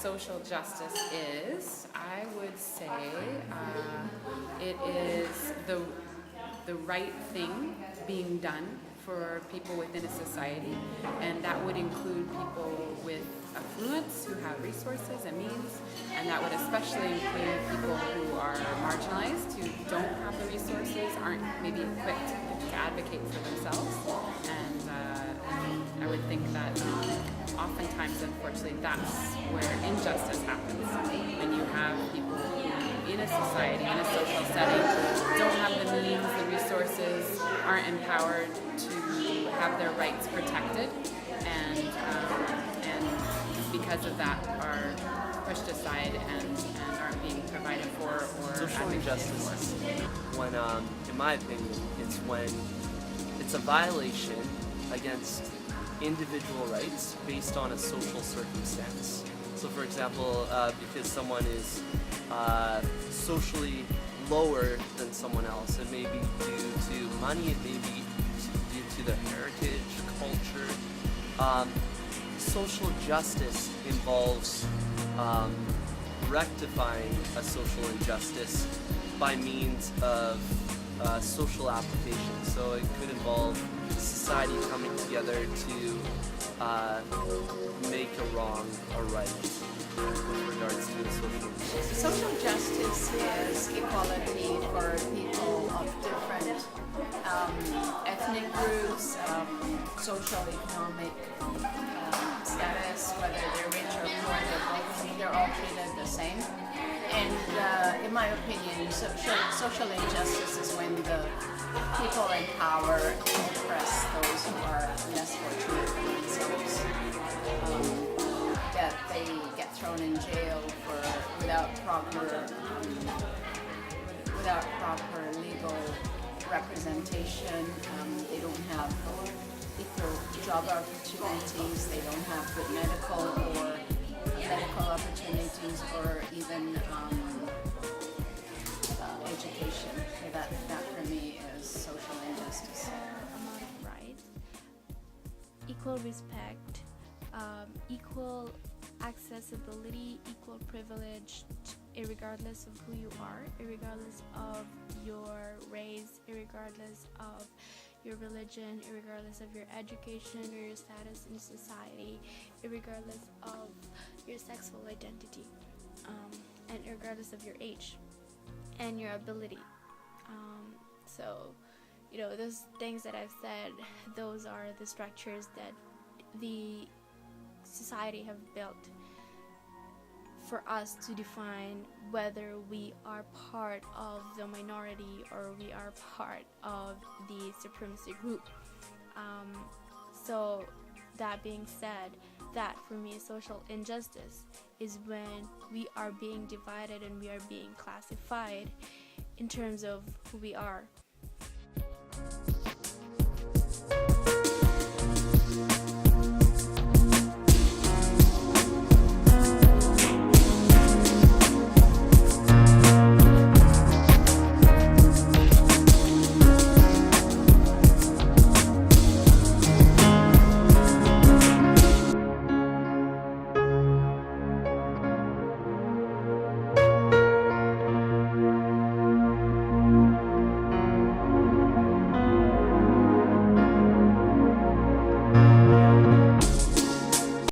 social justice is, I would say it is the right thing being done for people within a society, and that would include people with affluence who have resources and means, and that would especially include people who are marginalized, who don't have the resources, aren't maybe equipped to advocate for themselves, and I would think that oftentimes, unfortunately, that's where injustice happens, when you have people who, in a society, in a social setting, don't have the means, the resources, aren't empowered to have their rights protected, and because of that are pushed aside and aren't being provided for or Social advocated injustice for. when, in my opinion, it's when it's a violation against individual rights based on a social circumstance. So for example, because someone is socially lower than someone else, it may be due to money, it may be due to their heritage, culture. Social justice involves rectifying a social injustice by means of social application. So it could involve society coming together to make a wrong a right with regards to social injustice. Social justice is equality for people of different ethnic groups, social, economic status, whether they're rich or poor, they're all treated the same. And in my opinion, social injustice is when the people in power oppress those who are less fortunate than themselves. That they get thrown in jail without proper legal representation. They don't have equal job opportunities. They don't have good medical opportunities, or even education. So that for me is social injustice. Amount of rights, equal respect, equal accessibility, equal privilege, irregardless of who you are, irregardless of your race, irregardless of your religion, irregardless of your education or your status in society, irregardless of your sexual identity, and regardless of your age and your ability. So, those things that I've said, those are the structures that the society have built for us to define whether we are part of the minority or we are part of the supremacy group. So that being said, that for me, social injustice is when we are being divided and we are being classified in terms of who we are.